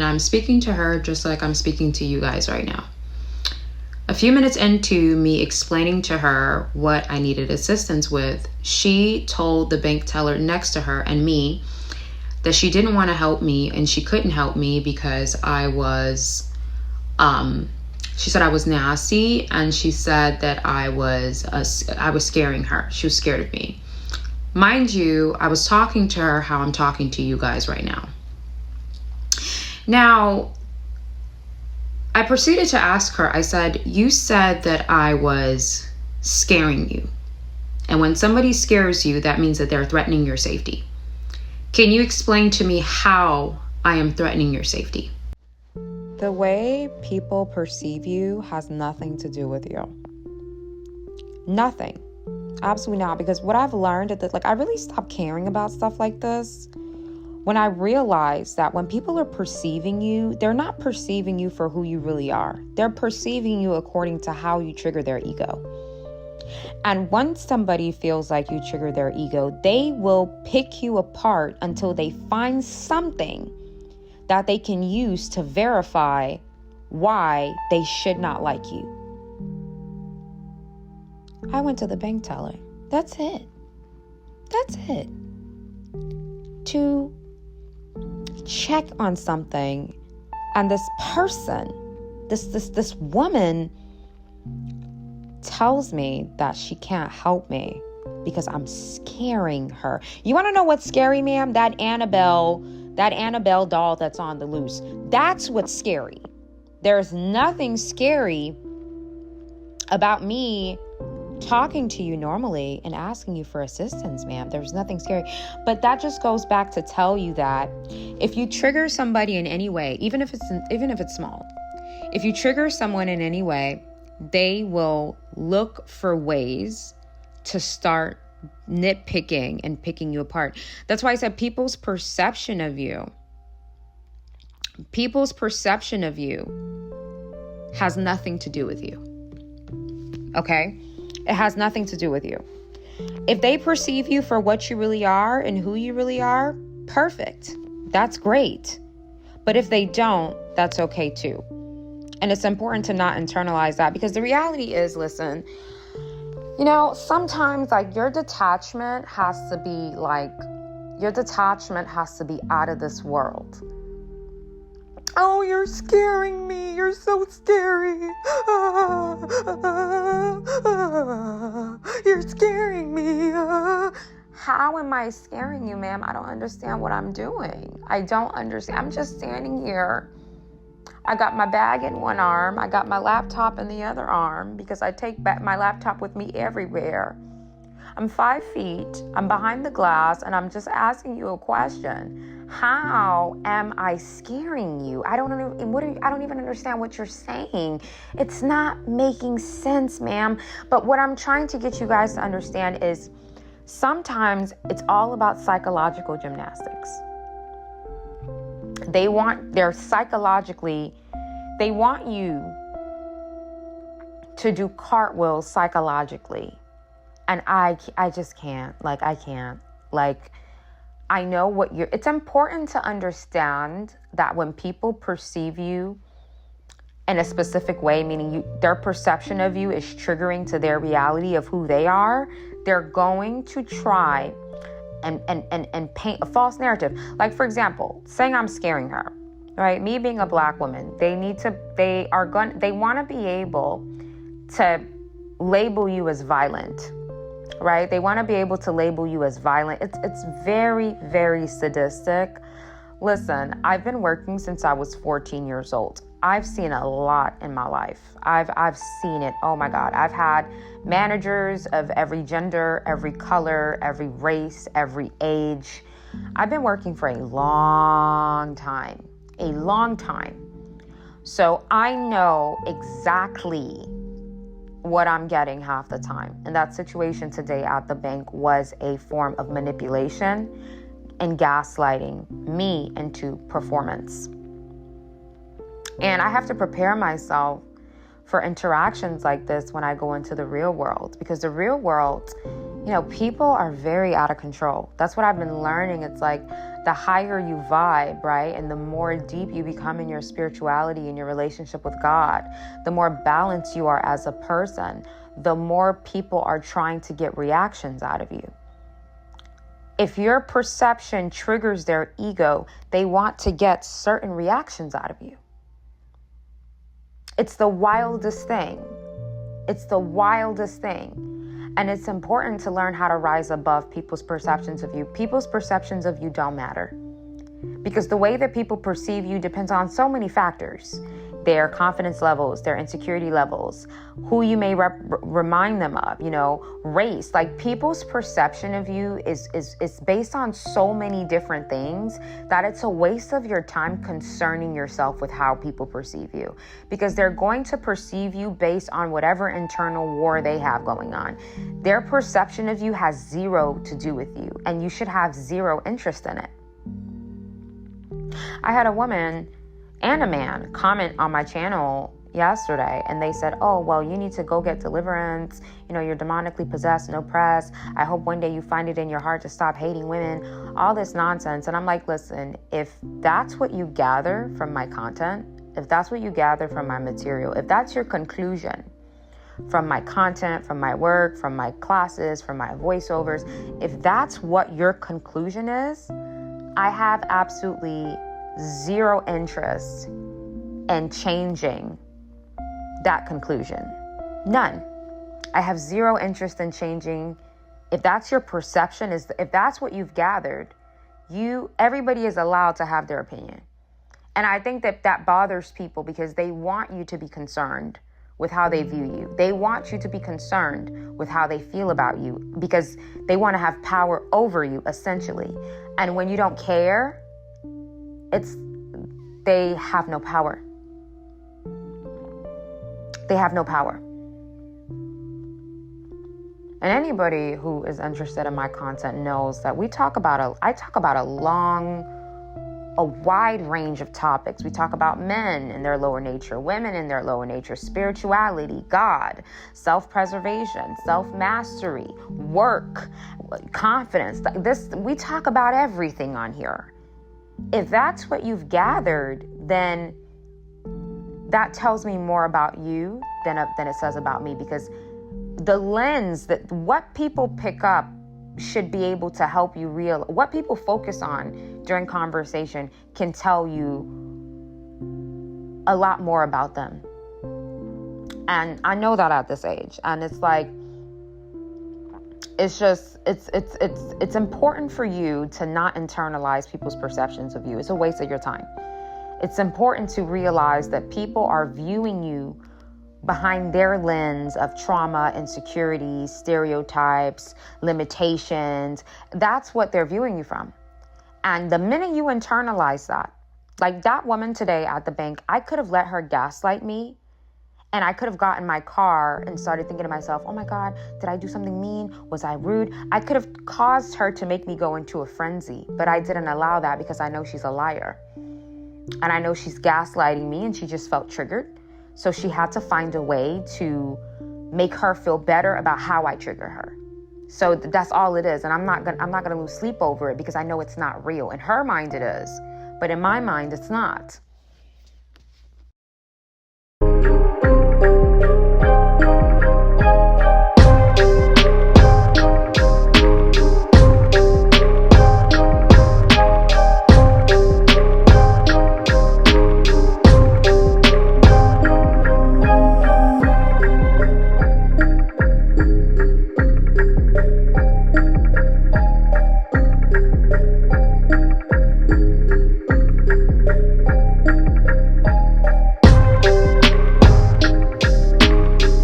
I'm speaking to her just like I'm speaking to you guys right now. A few minutes into me explaining to her what I needed assistance with, she told the bank teller next to her and me that she didn't want to help me and she couldn't help me because I was, she said I was nasty, and she said that I was scaring her. She was scared of me. Mind you, I was talking to her how I'm talking to you guys right now. Now, I proceeded to ask her, I said, you said that I was scaring you. And when somebody scares you, that means that they're threatening your safety. Can you explain to me how I am threatening your safety? The way people perceive you has nothing to do with you. Nothing. Absolutely not. Because what I've learned is that, I really stopped caring about stuff like this when I realized that when people are perceiving you, they're not perceiving you for who you really are. They're perceiving you according to how you trigger their ego. And once somebody feels like you trigger their ego, they will pick you apart until they find something that they can use to verify why they should not like you. I went to the bank teller. That's it. That's it. To check on something, and this person, this woman tells me that she can't help me because I'm scaring her. You want to know what's scary, ma'am? That Annabelle doll that's on the loose. That's what's scary. There's nothing scary about me talking to you normally and asking you for assistance, ma'am. There's nothing scary. But that just goes back to tell you that if you trigger somebody in any way, even if it's small, if you trigger someone in any way, they will look for ways to start nitpicking and picking you apart. That's why I said people's perception of you has nothing to do with you. Okay? It has nothing to do with you. If they perceive you for what you really are and who you really are, perfect. That's great. But if they don't, that's okay too. And it's important to not internalize that, because the reality is, listen, sometimes your detachment has to be out of this world. Oh, you're scaring me. You're so scary. You're scaring me. How am I scaring you, ma'am? I don't understand what I'm doing. I don't understand. I'm just standing here. I got my bag in one arm. I got my laptop in the other arm because I take my laptop with me everywhere. I'm 5 feet. I'm behind the glass, and I'm just asking you a question. How am I scaring you? I don't even understand what you're saying. It's not making sense, ma'am. But what I'm trying to get you guys to understand is sometimes it's all about psychological gymnastics. They want you to do cartwheels psychologically. And I just can't. I can't. I know it's important to understand that when people perceive you in a specific way, meaning their perception of you is triggering to their reality of who they are, they're going to try and paint a false narrative. For example, saying I'm scaring her, right? Me being a Black woman, they want to be able to label you as violent, right? They want to be able to label you as violent. It's very, very sadistic. Listen, I've been working since I was 14 years old. I've seen a lot in my life. I've seen it. Oh my God. I've had managers of every gender, every color, every race, every age. I've been working for a long time. So I know exactly what I'm getting half the time. And that situation today at the bank was a form of manipulation and gaslighting me into performance. And I have to prepare myself for interactions like this when I go into the real world, because the real world, People are very out of control. That's what I've been learning. It's like the higher you vibe, right? And the more deep you become in your spirituality and your relationship with God, the more balanced you are as a person, the more people are trying to get reactions out of you. If your perception triggers their ego, they want to get certain reactions out of you. It's the wildest thing. It's the wildest thing. And it's important to learn how to rise above people's perceptions of you. People's perceptions of you don't matter. Because the way that people perceive you depends on so many factors. Their confidence levels, their insecurity levels, who you may remind them of, race. Like, people's perception of you is based on so many different things that it's a waste of your time concerning yourself with how people perceive you, because they're going to perceive you based on whatever internal war they have going on. Their perception of you has zero to do with you, and you should have zero interest in it. I had a woman and a man comment on my channel yesterday, and they said, oh, well, you need to go get deliverance. You're demonically possessed and oppressed. I hope one day you find it in your heart to stop hating women, all this nonsense. And I'm like, listen, if that's what you gather from my content, if that's what you gather from my material, if that's your conclusion from my content, from my work, from my classes, from my voiceovers, if that's what your conclusion is, I have absolutely zero interest in changing that conclusion. None. I have zero interest in changing. If that's your perception, if that's what you've gathered, everybody is allowed to have their opinion. And I think that bothers people because they want you to be concerned with how they view you. They want you to be concerned with how they feel about you because they want to have power over you, essentially. And when you don't care, they have no power. They have no power. And anybody who is interested in my content knows that I talk about a wide range of topics. We talk about men and their lower nature, women and their lower nature, spirituality, God, self-preservation, self-mastery, work, confidence. We talk about everything on here. If that's what you've gathered, then that tells me more about you than it says about me, because the lens that what people pick up should be able to help you what people focus on during conversation can tell you a lot more about them. And I know that at this age, and it's like, it's important for you to not internalize people's perceptions of you. It's a waste of your time. It's important to realize that people are viewing you behind their lens of trauma, insecurities, stereotypes, limitations. That's what they're viewing you from. And the minute you internalize that, like that woman today at the bank, I could have let her gaslight me. And I could have gotten in my car and started thinking to myself, oh my God, did I do something mean? Was I rude? I could have caused her to make me go into a frenzy, but I didn't allow that because I know she's a liar. And I know she's gaslighting me, and she just felt triggered. So she had to find a way to make her feel better about how I trigger her. So that's all it is. And I'm not gonna lose sleep over it because I know it's not real. In her mind it is, but in my mind it's not.